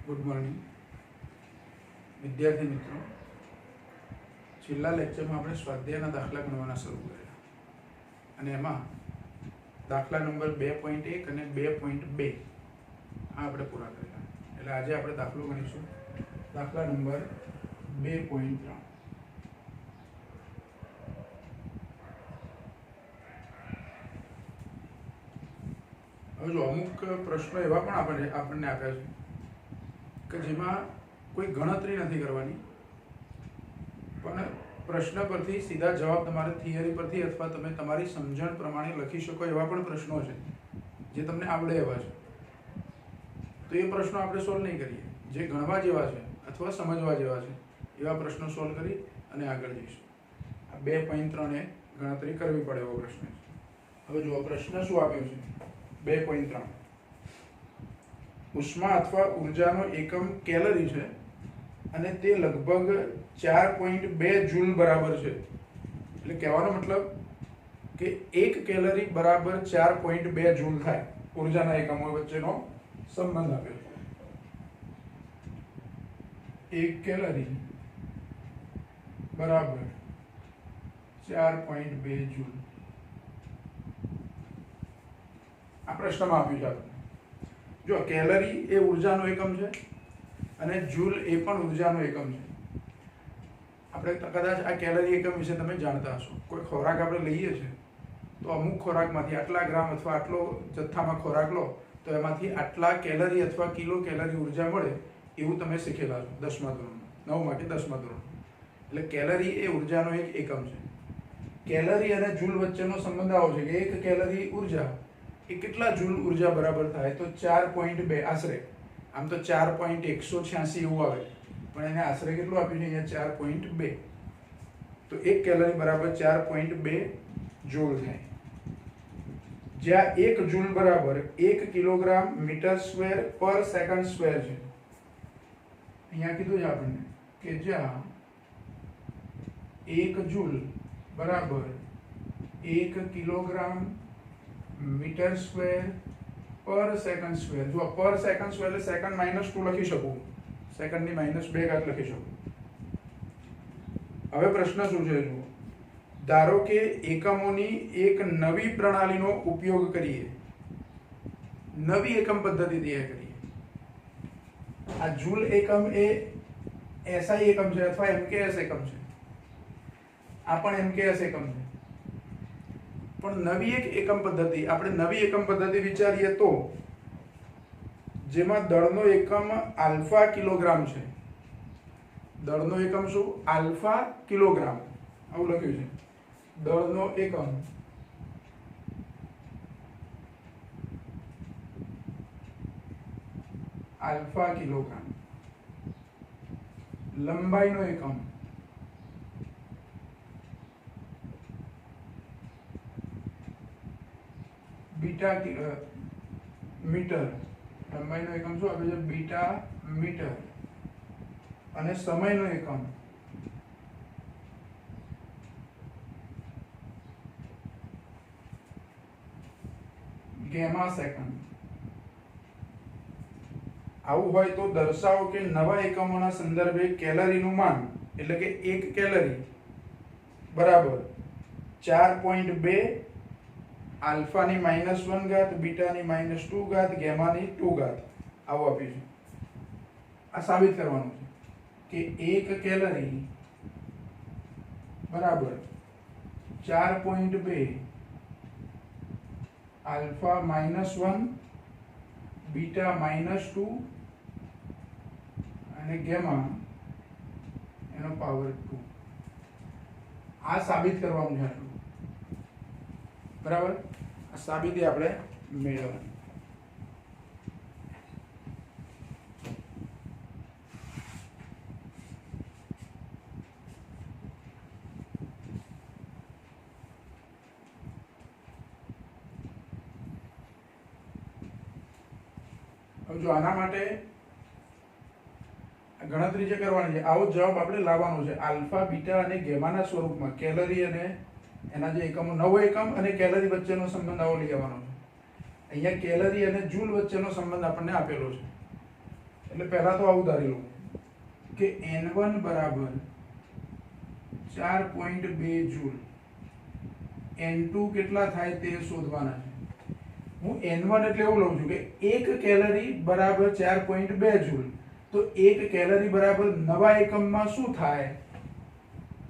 Good morning विद्यार्थी मित्रों। छेल्ला लेक्चरमां आपणे स्वाध्यायना दाखला गणवाना शरू कर्या अने एमां दाखला नंबर 2.1 અને 2.2 आ आपणे पूरा कर्या। એટલે આજે આપણે દાખલો ગણીશું દાખલા નંબર 2.3। હવે જો અમુક પ્રશ્નો એવા પણ આપણને આપ્યા છે કે જેમાં કોઈ ગણતરી નથી કરવાની, પણ પ્રશ્ન પરથી સીધા જવાબ તમારે થિયરી પરથી અથવા તમે તમારી સમજણ પ્રમાણે લખી શકો એવા પણ પ્રશ્નો છે જે તમને આવડે એવા છે। તો એ પ્રશ્નો આપણે સોલ્વ નહીં કરીએ, જે ગણવા જેવા છે અથવા સમજવા જેવા છે એવા પ્રશ્નો સોલ્વ કરી અને આગળ જઈશું। આ 2.3 એ ગણતરી કરવી પડે એવો પ્રશ્ન છે। હવે જો પ્રશ્ન શું આપ્યો છે 2.3, ઉષ્મા अथवा ऊर्जाનો એકમ કેલરી છે અને તે લગભગ 4.2 જૂલ બરાબર છે। એટલે કહેવાનો મતલબ કે 1 કેલરી બરાબર 4.2 જૂલ થાય। ઊર્જાના એકમો વચ્ચેનો સંબંધ આપ્યો છે। 1 કેલરી બરાબર 4.2 જૂલ આ પ્રશ્નમાં આપ્યું છે આપણે। जो कैलरी ए ऊर्जानो एकम है અને जूल ए पण ऊर्जानो एकम है। આપણે કદાચ આ કેલરી એકમ વિશે તમે જાણતા હશો। કોઈ ખોરાક આપણે લઈએ છીએ તો અમુક ખોરાકમાંથી આટલા ગ્રામ અથવા આટલો જથ્થામાં ખોરાક લો તો એમાંથી આટલા કેલરી અથવા કિલો કેલરી ઊર્જા મળે એવું તમે શીખેલા છો 10મા ધોરણમાં, 9મા કે 10મા ધોરણમાં। એટલે કેલરી એ ઊર્જાનો એક એકમ છે। કેલરી અને જૂલ વચ્ચેનો સંબંધ આવો છે કે 1 કેલરી ઊર્જા એ કેટલા જૂલ ऊर्जा बराबर थाय तो 4.2 आश्रे। आम तो 4.186 એવું આવે પણ એને આશરે કેટલું આપ્યું છે અહીંયા 4.2। તો 1 કેલરી બરાબર 4.2 જૂલ થાય। જ્યાં 1 જૂલ બરાબર 1 કિલોગ્રામ મીટર સ્ક્વેર પર સેકન્ડ સ્ક્વેર છે। અહીંયા કીધું છે આપણને કે જ્યાં 1 જૂલ બરાબર 1 કિલોગ્રામ मीटर स्क्वेर पर सेकंड स्क्वेर। जो पर सेकंड स्क्वेर એટલે સેકન્ડ -2 લખી શકું, સેકન્ડની -2 ઘાત લખી શકું। હવે પ્રશ્ન શું છે જુઓ, ધારો કે એકમોની એક નવી પ્રણાલીનો ઉપયોગ કરીએ, નવી એકમ પદ્ધતિ તૈયાર કરીએ। આ જૂલ એકમ એ એસઆઈ એકમ છે અથવા એમકેએસ એકમ છે, આ પણ એમકેએસ એકમ છે। પણ નવી એક એકમ પદ્ધતિ, આપણે નવી એકમ પદ્ધતિ વિચારીએ તો જેમાં દળનો એકમ આલ્ફા કિલોગ્રામ છે। દળનો એકમ શું? આલ્ફા કિલોગ્રામ, આવું લખ્યું છે। દળનો એકમ આલ્ફા કિલોગ્રામ, લંબાઈનો એકમ बीटा मीटर, लंबाईनो एकम શું આપે છે? बीटा मीटर। અને સમયનો એકમ ગેમા સેકન્ડ। આવું હોય તો દર્શાવો કે નવા એકમોના સંદર્ભે કેલરીનું માન એટલે કે 1 કેલરી બરાબર 4.2 आल्फा ની -1 घात, बीटा ની -2 घात, गेमा ની 2 घात આવો આપ્યું છે। આ સાબિત કરવાનું છે કે 1 કેલરી બરાબર 4.2 આલ્ફા -1 बीटा -2 અને गेमा એનો પાવર 2। આ સાબિત કરવાનું છે બરાબર। આ સાબિતી આપણે મેળવવાની। હવે જો આના માટે ગણતરી જે કરવાની છે આવો જવાબ આપણે લાવવાનો છે આલ્ફા, બીટા અને ગેમાના સ્વરૂપમાં। કેલરી અને એના જે એકમો, નવો એકમ અને કેલરી વચ્ચેનો સંબંધ આવો લઈ આવવાનો છે। અહીંયા કેલરી અને જૂલ વચ્ચેનો સંબંધ આપણને આપેલો છે। એટલે પહેલા તો આવું ધારી લઉં કે n1 બરાબર 4.2 જૂલ, n2 કેટલા થાય તે શોધવાના છે. હું n1 એટલે એવું લઉં છું કે 1 કેલરી બરાબર 4.2 જૂલ, તો 1 કેલરી બરાબર નવા એકમમાં શું થાય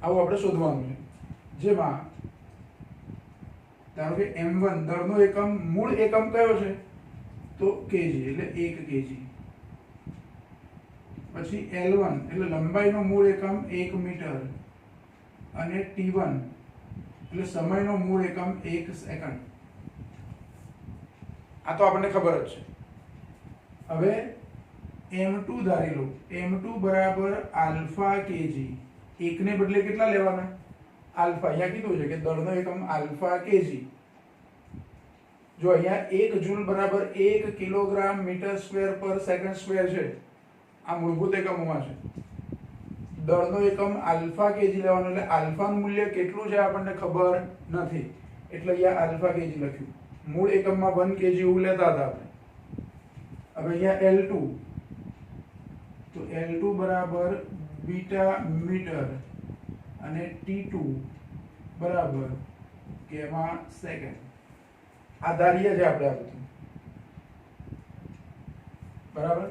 આવું આપણે શોધવાનું છે. જેમાં ધારો કે m1 દરનો એકમ મૂળ એકમ કયો છે તો kg એટલે 1 kg. પછી L1 એટલે લંબાઈનો મૂળ એકમ 1 મીટર અને T1 એટલે સમયનો મૂળ એકમ 1 સેકન્ડ. આ તો આપણને ખબર જ છે. હવે m2 ધારી લો, m2 બરાબર આલ્ફા kg. 1 ને બદલે કેટલા લેવાના? આલ્ફા. અહીંયા કીધું છે કે દળનો એકમ આલ્ફા kg. જો અહીંયા 1 જૂલ બરાબર 1 કિલોગ્રામ મીટર સ્ક્વેર પર સેકન્ડ સ્ક્વેર છે. આ મૂળભૂત એકમોમાં છે. દળનો એકમ આલ્ફા kg લેવાનો, એટલે આલ્ફાનું મૂલ્ય કેટલું છે આપણને ખબર નથી, એટલે અહીંયા આલ્ફા kg લખ્યું. મૂળ એકમમાં 1 kg એવું લેતા હતા આપણે. હવે અહીંયા L2, તો L2 બરાબર બીટા મીટર અને T2 બરાબર કેમાં સેકન્ડ. આ ધારીએ છે આપણે આ બધું, બરાબર.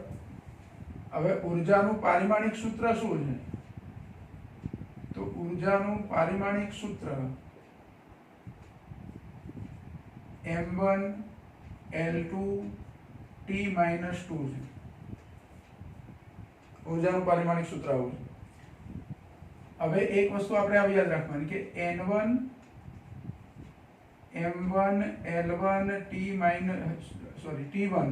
હવે ઊર્જાનું પારિમાણિક સૂત્ર શું છે? તો ઊર્જાનું પારિમાણિક સૂત્ર m1 L2 T - 2 છે. ઊર્જાનું પારિમાણિક સૂત્ર આવું છે. હવે એક વસ્તુ આપણે આ યાદ રાખવાની કે n1 m1 L1 T1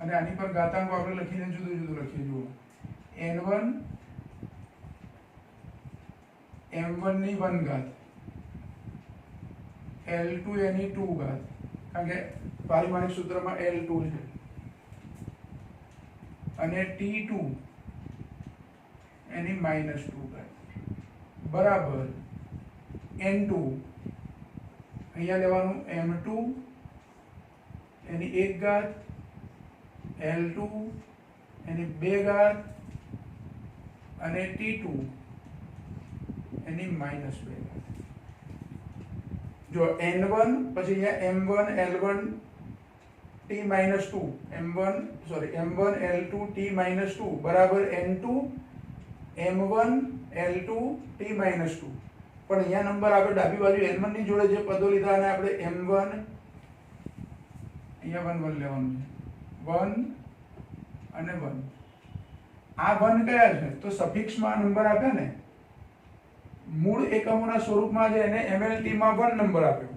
અને આની પર ઘાતાંકો આપણે લખીને જુદું જુદું લખીએ. જુઓ, n1 m1 ની 1 ઘાત, L2 એની 2 ઘાત, કારણ કે પારિમાણિક સૂત્રમાં L2 છે, અને T2 એની -2 ઘાત બરાબર n2 અહીંયા લેવાનું m2 એની 1 ઘાત, L2 એની 2 ઘાત અને T2 એની -2 ઘાત. જો n1 પછી અહીંયા m1 L1 T - 2 m1 L2 T - 2 બરાબર n2 m1 L2 T - 2. પણ અહીંયા નંબર આપણે ડાબી બાજુ n1 ની જોડે જે પદો લીધા અને આપણે m1 અહીંયા 1 લેવાનું છે, 1 અને 1. આ 1 કયા છે? તો સફિક્સમાં નંબર આપ્યા ને, મૂળ એકમોના સ્વરૂપમાં છે એને mlt માં 1 નંબર આપ્યો,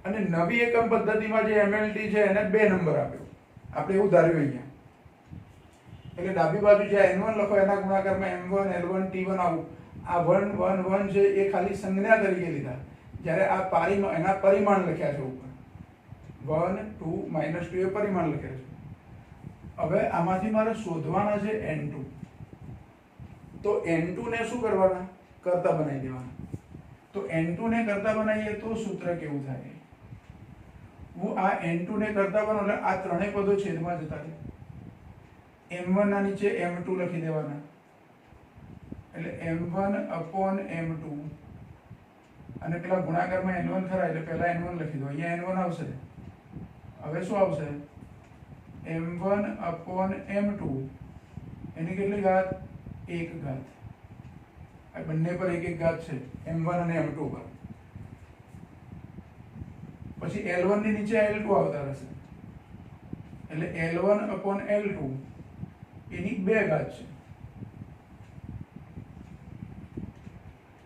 અને નવી એકમ પદ્ધતિમાં જે mlt છે એને 2 નંબર આપ્યો. આપણે એવું ધાર્યું અહીંયા. એટલે ડાબી બાજુ જે n1 લખો એના ગુણાકારમાં m1 L1 T1 આવું. આ 1 1 1 છે એ ખાલી સંજ્ઞા તરીકે લીધા, જ્યારે આ એના પરિમાણ લખ્યા છે ઉપર. 1 2 - 2 એ પરિમાણ લખ્યા છે. હવે આમાંથી મારે શોધવાના છે n2. તો n2 ને શું કરવાના? કરતા બનાવી દેવાના. તો n2 ને કરતા બનાવીએ તો સૂત્ર કેવું થાય? હું આ n2 ને કરતા બનાવું એટલે આ ત્રણેય પદો છેદમાં જતા રહે. m1 ના નીચે m2 લખી દેવાના, એટલે m1 upon m2, અને પેલા ગુણાકારમાં n1 ખરા એટલે પહેલા n1 લખી દો. અહીંયા n1 આવશે. હવે શું આવશે? m1 upon m2 એની કેટલી ઘાત? 1 ઘાત. આ બંને પર 1 1 ઘાત છે, m1 અને m2 પર. પછી L1 ની નીચે L2 આવતા રહેશે, એટલે L1 upon L2 એની 2 ઘાત છે.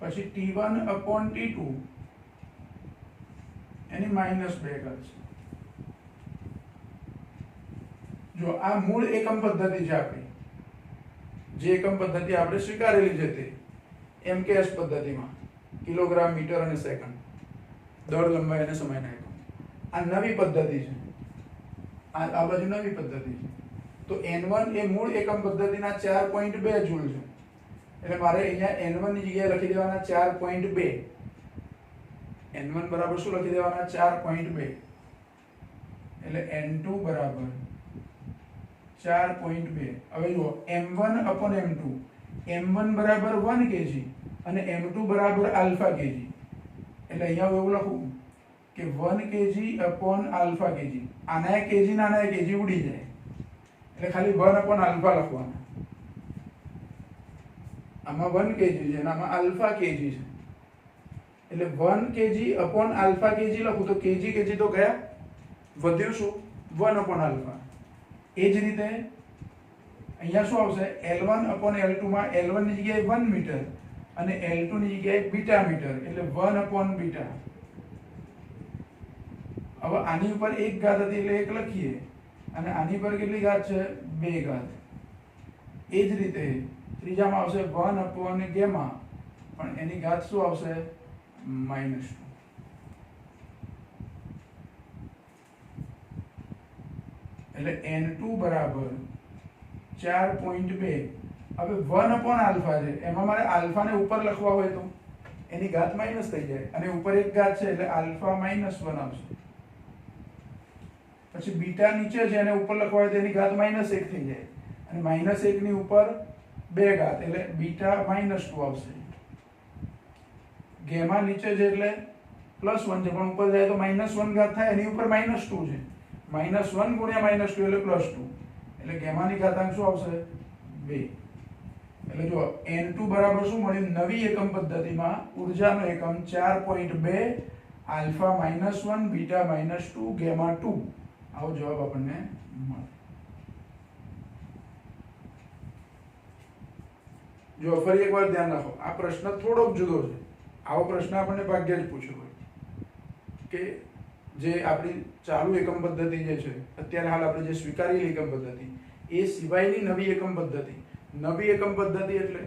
પછી T1 upon T2 એની -2 ઘાત છે. જો આ મૂળ એકમ પદ્ધતિ છે આપણી, જે એકમ પદ્ધતિ આપણે સ્વીકારેલી છે તે MKS પદ્ધતિમાં, કિલોગ્રામ મીટર અને સેકન્ડ, દળ લંબાઈ અને સમયના એકમ. આ નવી પદ્ધતિ છે, આ બાજુ નવી પદ્ધતિ છે. તો n1 એ મૂળ એકમ પદ્ધતિના 4.2 જૂલ છે, એટલે મારે અહીંયા n1 ની જગ્યાએ લખી દેવાના 4.2. n1 બરાબર શું લખી દેવાના? 4.2. એટલે n2 બરાબર 4.2. હવે જુઓ m1 upon m2, m1 બરાબર 1 kg અને m2 બરાબર આલ્ફા kg. એટલે અહીંયા એવું લખું કે 1 kg upon આલ્ફા kg. આના kg ના આના kg ઉડી જાય એટલે ખાલી 1 upon આલ્ફા લખવાના. આમાં 1 kg છે અને આમાં આલ્ફા kg છે એટલે 1 kg upon આલ્ફા kg લખું તો kg તો ગયા, વધ્યું શું 1 upon આલ્ફા. એ જ રીતે અહીંયા શું આવશે L1 upon L2 માં L1 ની જગ્યાએ 1 મીટર અને L2 ની જગ્યાએ બીટા મીટર એટલે 1 upon બીટા. હવે આની ઉપર 1 ઘાત હતી એટલે 1 લખીએ અને આની પર કેટલી ઘાત છે 2 ઘાત. એ જ રીતે ત્રીજામાં આવશે 1 upon ગેમા પણ એની ઘાત શું આવશે -2. એટલે n2 બરાબર 4.2. હવે 1 upon આલ્ફા છે એમાં મારે આલ્ફાને ઉપર લખવા હોય તો એની ઘાત માઈનસ થઈ જાય અને ઉપર 1 ઘાત છે એટલે આલ્ફા -1 આવશે. પછી બીટા નીચે છે એને ઉપર લખવા હોય તો એની ઘાત -1 થઈ જાય અને -1 ની ઉપર 2 ઘાત એટલે બીટા -2 આવશે. ગેમા નીચે છે એટલે +1 છે પણ ઉપર જાય તો -1 ઘાત થાય, એની ઉપર -2 છે. -1 ગુણ્યા -2 એટલે +2 એટલે ગેમાની ઘાતાંક શું આવશે 2. એટલે જો n2 બરાબર શું મળ્યું નવી એકમ પદ્ધતિમાં ઉર્જાનો એકમ 4.2 આલ્ફા -1 બીટા -2 ગેમા 2. આવો જવાબ આપણને મળે. જો ફરી એકવાર ધ્યાન રાખો, આ પ્રશ્ન થોડોક જુદો છે. આવો પ્રશ્ન આપણને ભાગ્યે જ પૂછ્યો હોય કે જે આપણી ચાલુ એકમ પદ્ધતિ જે છે અત્યારે હાલ આપણે જે સ્વીકારેલી એકમ પદ્ધતિ એ સિવાયની નવી એકમ પદ્ધતિ. નવી એકમ પદ્ધતિ એટલે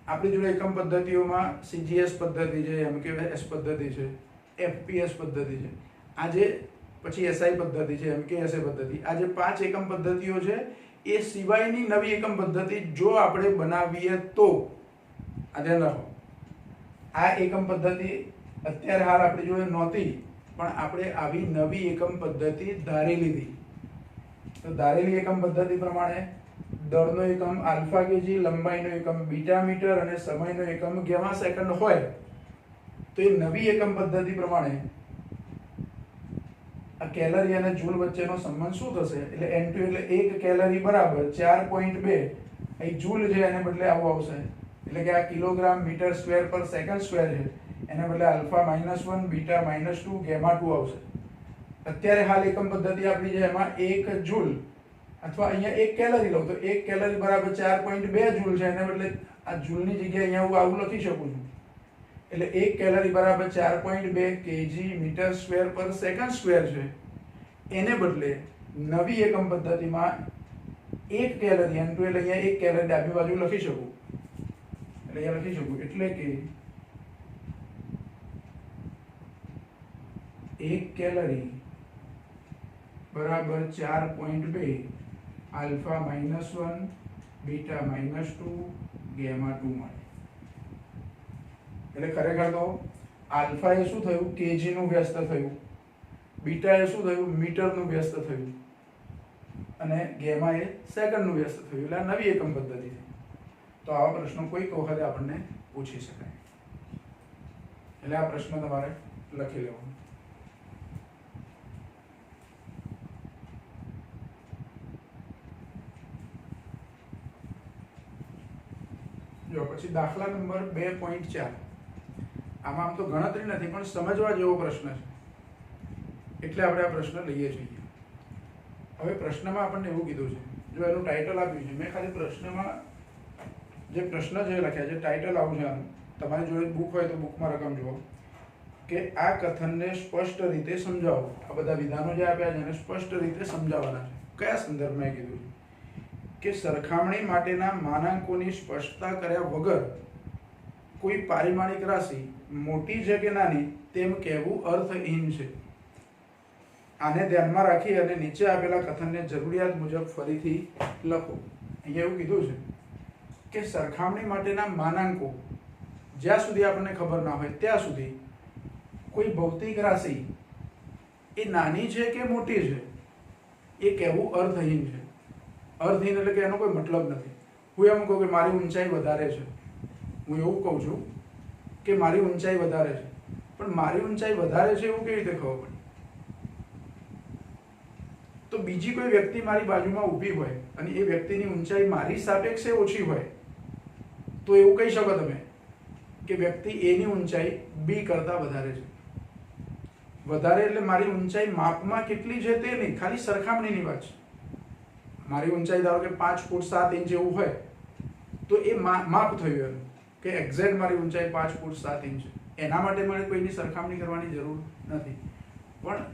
આપણી જોડે એકમ પદ્ધતિઓમાં CGS પદ્ધતિ છે, MKS પદ્ધતિ છે, FPS પદ્ધતિ છે, આજે પછી SI પદ્ધતિ છે, MKSA પદ્ધતિ. આ જે 5 એકમ પદ્ધતિઓ છે એ સિવાયની નવી એકમ પદ્ધતિ જો આપણે બનાવીએ તો આ ધ્યાન રાખો. આ એકમ પદ્ધતિ અત્યારે હાલ આપણી જોડે નહોતી પણ આપણે આવી નવી એકમ પદ્ધતિ ધારી લીધી. તો ધારેલી એકમ પદ્ધતિ પ્રમાણે દળનો એકમ આલ્ફા કેજી, લંબાઈનો એકમ બીટા મીટર અને સમયનો એકમ ગેમા સેકન્ડ હોય તો એ નવી એકમ પદ્ધતિ પ્રમાણે આ કેલરી અને જૂલ વચ્ચેનો સંબંધ શું થશે એટલે n2 એટલે 1 કેલરી બરાબર 4.2. અહીં જૂલ છે એને બદલે આવું આવશે એટલે કે આ કિલોગ્રામ મીટર સ્ક્વેર પર સેકન્ડ સ્ક્વેર છે એને બદલે આલ્ફા -1 બીટા -2 ગેમા 2 આવશે. અત્યારે હાલ એકમ પદ્ધતિ આપણી છે એમાં 1 જૂલ અથવા અહીંયા 1 કેલરી લઉં તો 1 કેલરી બરાબર 4.2 જૂલ છે એને બદલે આ જૂલની જગ્યાએ અહીંયા હું આવું લખી શકું છું એટલે 1 કેલરી બરાબર 4.2 કેજી મીટર સ્ક્વેર પર સેકન્ડ સ્ક્વેર છે. એને બદલે નવી એકમ પદ્ધતિમાં 1 કેલરી n2 એટલે અહીંયા 1 કેલરી ડાબી બાજુ લખી શકું એટલે અહીંયા લખી શકું એટલે કે 1 કેલરી બરાબર 4.2 આલ્ફા -1 બીટા -2 ગેમા 2 મળે. એટલે ખરેખર તો આલ્ફા એ શું થયું કેજી નું વ્યસ્ત થયું, બીટા એ શું થયું મીટર નું વ્યસ્ત થયું અને ગેમા એ સેકન્ડ નું વ્યસ્ત થયું. એટલે આ નવી એકમ પદ્ધતિ છે. તો આવા પ્રશ્નો કોઈક વખતે આપણને પૂછી શકાય એટલે આ પ્રશ્ન તમારે લખી લેવાનો. જો પછી દાખલા નંબર 2.4. આમાં આમ તો ગણતરી નથી પણ સમજવા જેવો પ્રશ્ન છે એટલે આપણે આ પ્રશ્ન લઈએ છીએ. હવે પ્રશ્નમાં આપણને એવું કીધું છે, જો એનું ટાઇટલ આપ્યું છે, મેં ખાલી પ્રશ્નમાં જે પ્રશ્ન જે લખ્યા છે ટાઇટલ આવું છે આનું. તમારી જોડે બુક હોય તો બુકમાં રકમ જુઓ કે આ કથનને સ્પષ્ટ રીતે સમજાવો. આ બધા વિધાનો જે આપ્યા છે એને સ્પષ્ટ રીતે સમજાવવાના છે. કયા સંદર્ભમાં કીધું છે કે સરખામણી માટેના માનાંકોની સ્પષ્ટતા કર્યા વગર કોઈ પારિમાણિક રાશિ મોટી છે કે નાની તેમ કહેવું અર્થહીન છે. આને ધ્યાનમાં રાખી અને નીચે આપેલા કથનને જરૂરિયાત મુજબ ફરીથી લખો. અહીંયા એવું કીધું છે કે સરખામણી માટેના માનાંકો જ્યાં સુધી આપણને ખબર ના હોય ત્યાં સુધી કોઈ ભૌતિક રાશિ એ નાની છે કે મોટી છે એ કહેવું અર્થહીન છે. અર્થહીન એટલે કે એનો કોઈ મતલબ નથી. હું એમ કહું કે મારી ઊંચાઈ વધારે છે, હું એવું કહું છું કે મારી ઊંચાઈ વધારે છે, પણ મારી ઊંચાઈ વધારે છે એવું કેવી રીતે ખબર પડે? તો બીજી કોઈ વ્યક્તિ મારી બાજુમાં ઊભી હોય અને એ વ્યક્તિની ઊંચાઈ મારી સાપેક્ષે ઓછી હોય તો એવું કહી શકો તમે કે વ્યક્તિ એની ઊંચાઈ બી કરતાં વધારે છે. વધારે એટલે મારી ઊંચાઈ માપમાં કેટલી છે તે નહીં, ખાલી સરખામણીની વાત છે. મારી ઊંચાઈ ધારો કે 5 ફૂટ 7 ઇંચ એવું હોય તો એ માપ થયું એનું કે એક્ઝેક્ટ મારી ઊંચાઈ 5 ફૂટ 7 ઇંચ. એના માટે મારે કોઈની સરખામણી કરવાની જરૂર નથી. પણ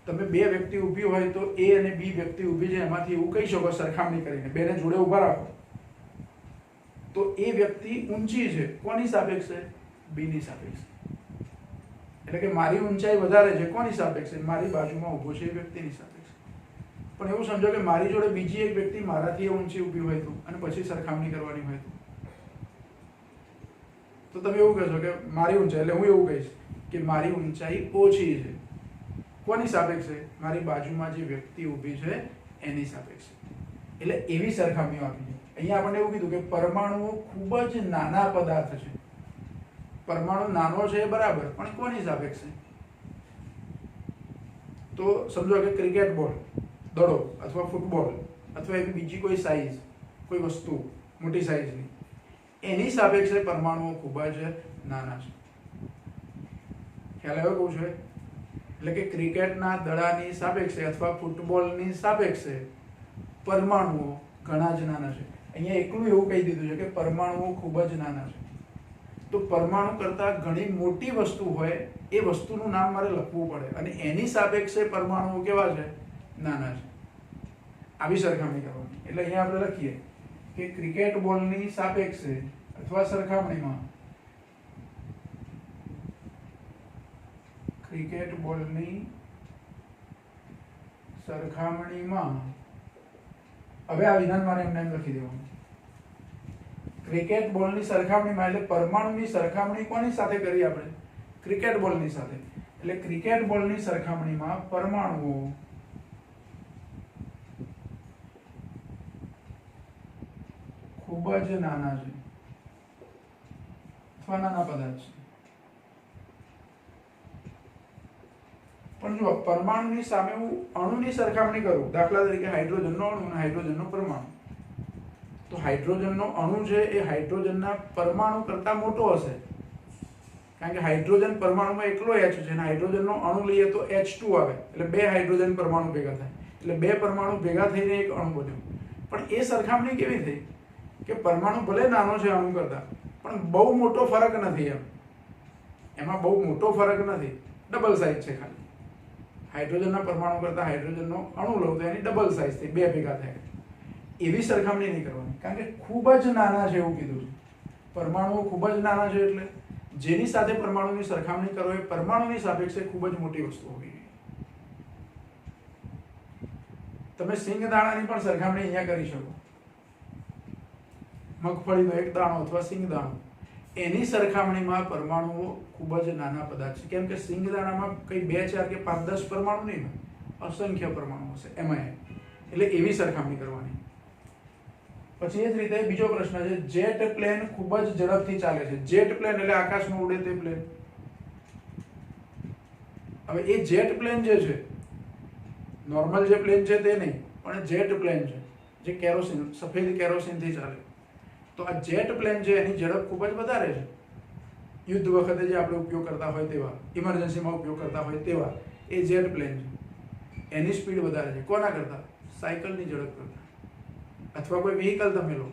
તમે બે વ્યક્તિ ઊભી હોય તો એ અને બી વ્યક્તિ ઊભી છે એમાંથી એવું કહી શકો સરખામણી કરીને, બેને જોડે ઊભા રાખો તો એ વ્યક્તિ ઊંચી છે. કોની સાપેક્ષે? બીની સાપેક્ષે. એટલે કે મારી ઊંચાઈ વધારે છે કોની સાપેક્ષે? મારી બાજુમાં ઊભો છે એ વ્યક્તિની સાપેક્ષે. પણ એવું સમજો કે મારી જોડે બીજી એક વ્યક્તિ મારાથી ઊંચી ઊભી હોય તો અને પછી સરખામણી કરવાની હોય તો તમે એવું કહેશો કે મારી ઊંચાઈ, એટલે હું એવું કહીશ કે મારી ઊંચાઈ ઓછી છે. કોની સાપેક્ષે? મારી બાજુમાં જે વ્યક્તિ ઊભી છે એની સાપેક્ષે. એટલે એવી સરખામણીઓ આપી છે. અહીંયા આપણને એવું કીધું કે પરમાણુઓ ખૂબ જ નાના પદાર્થ છે. પરમાણુ નાનો છે બરાબર, પણ કોની સાપેક્ષે? તો સમજો કે ક્રિકેટ બોલ, દડો અથવા ફૂટબોલ અથવા એક બીજી કોઈ સાઈઝ, કોઈ વસ્તુ મોટી સાઈઝની, એની સાપેક્ષે પરમાણુઓ ખૂબ જ નાના છે. ખ્યાલ આવ્યો કહું છું? એટલે કે ક્રિકેટના દડાની સાપેક્ષે અથવા ફૂટબોલની સાપેક્ષે પરમાણુઓ ઘણા જ નાના છે. અહીંયા એકલું એવું કહી દીધું છે કે પરમાણુઓ ખૂબ જ નાના છે. તો પરમાણુ કરતાં ઘણી મોટી વસ્તુ હોય એ વસ્તુનું નામ મારે લખવું પડે અને એની સાપેક્ષે પરમાણુઓ કેવા છે? નાના છે. આવી સરખામણી કરવાની. એટલે અહીંયા આપણે લખીએ કે ક્રિકેટ બોલની સાપેક્ષે અથવા સરખામણીમાં ક્રિકેટ બોલની સરખામણીમાં, હવે આ વિધાન મારે એમને એમ લખી દેવાનું. ક્રિકેટ બોલની સરખામણીમાં એટલે પરમાણુની સરખામણી કોની સાથે કરી આપણે? ક્રિકેટ બોલની સાથે. એટલે ક્રિકેટ બોલની સરખામણીમાં પરમાણુઓ ખૂબ જ નાના છે અથવા નાના પદાર્થ છે. પણ જો પરમાણુની સામે હું અણુની સરખામણી કરું, દાખલા તરીકે હાઇડ્રોજનનો અણુ અને હાઇડ્રોજનનો પરમાણુ, તો હાઇડ્રોજનનો અણુ છે એ હાઇડ્રોજનના પરમાણુ કરતાં મોટો હશે, કારણ કે હાઇડ્રોજન પરમાણુમાં એકલો H છે અને હાઇડ્રોજનનો અણુ લઈએ તો H2 આવે, એટલે બે હાઇડ્રોજન પરમાણુ ભેગા થાય, એટલે બે પરમાણુ ભેગા થઈને એક અણુ બન્યો. પણ એ સરખામણી કેવી થઈ કે પરમાણુ ભલે નાનો છે અણુ કરતાં, પણ બહુ મોટો ફરક નથી. એમાં બહુ મોટો ફરક નથી, ડબલ સાઇઝ છે ખાલી. હાઇડ્રોજનના પરમાણુ કરતાં હાઇડ્રોજનનો અણુ લો તો એની ડબલ સાઇઝ થઈ, બે ભેગા થાય. એવી સરખામણી નહીં કરવાની, કારણ કે ખૂબ જ નાના છે એવું કીધું છે. પરમાણુઓ ખૂબ જ નાના છે એટલે જેની સાથે પરમાણુની સરખામણી કરો એ પરમાણુની સાપેક્ષે ખૂબ જ મોટી વસ્તુ હોવી જોઈએ. તમે સિંગદાણાની પણ સરખામણી અહીંયા કરી શકો. મગફળીનો એક દાણો અથવા સિંગદાણો, એની સરખામણીમાં પરમાણુઓ ખૂબ જ નાના પદાર્થ છે. કેમ કે સિંગદાણામાં કઈ 2, 4 કે 5, 10 પરમાણુ નહીં હોય, અસંખ્ય પરમાણુ હશે એમાં. એટલે એવી સરખામણી કરવાની. પછી એ જ રીતે બીજો પ્રશ્ન છે, જેટ પ્લેન ખૂબ જ ઝડપથી ચાલે છે. જેટ પ્લેન એટલે આકાશમાં ઉડે તે પ્લેન. હવે એ જેટ પ્લેન જે છે, નોર્મલ જે પ્લેન છે તે નહીં, પણ જેટ પ્લેન છે જે કેરોસીન, સફેદ કેરોસીનથી ચાલે. તો આ જેટ પ્લેન છે એની ઝડપ ખૂબ જ વધારે છે. યુદ્ધ વખતે જે આપણે ઉપયોગ કરતા હોય તેવા, ઇમરજન્સીમાં ઉપયોગ કરતા હોય તેવા એ જેટ પ્લેન છે. એની સ્પીડ વધારે છે. કોના કરતાં? સાયકલની ઝડપ કરતાં. અથવા કોઈ વ્હીકલ તમે લો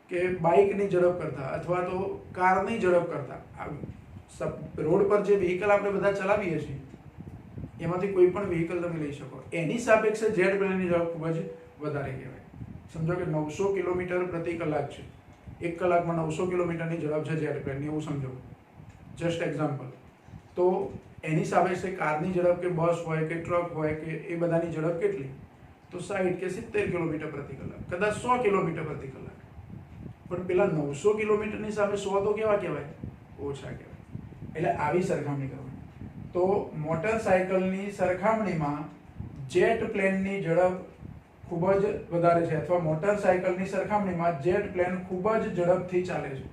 કે બાઇકની ઝડપ કરતાં અથવા તો કારની ઝડપ કરતાં. રોડ પર જે વ્હીકલ આપણે બધા ચલાવીએ છીએ એમાંથી કોઈ પણ વ્હીકલ તમે લઈ શકો, એની સાપેક્ષે જેટ પ્લેનની ઝડપ ખૂબ જ વધારે કહેવાય. સમજો કે 900 કિલોમીટર પ્રતિ કલાક છે, 1 કલાકમાં 900 કિલોમીટરની ઝડપ છે જેટ પ્લેનની, એવું સમજો, જસ્ટ એક્ઝામ્પલ. તો એની સાપેક્ષે કારની ઝડપ કે બસ હોય કે ટ્રક હોય કે એ બધાની ઝડપ કેટલી? તો 60 કે 70 કિલોમીટર પ્રતિ કલાક, કદાચ 100 કિલોમીટર પ્રતિ કલાક. પણ પેલા 900 કિલોમીટરની સામે 100 તો કેવા કહેવાય? ઓછા કહેવાય. એટલે આવી સરખામણી કરવાની. તો મોટરસાયકલની સરખામણીમાં જેટ પ્લેનની ઝડપ ખૂબ જ વધારે છે અથવા મોટરસાયકલની સરખામણીમાં જેટ પ્લેન ખૂબ જ ઝડપથી ચાલે છે,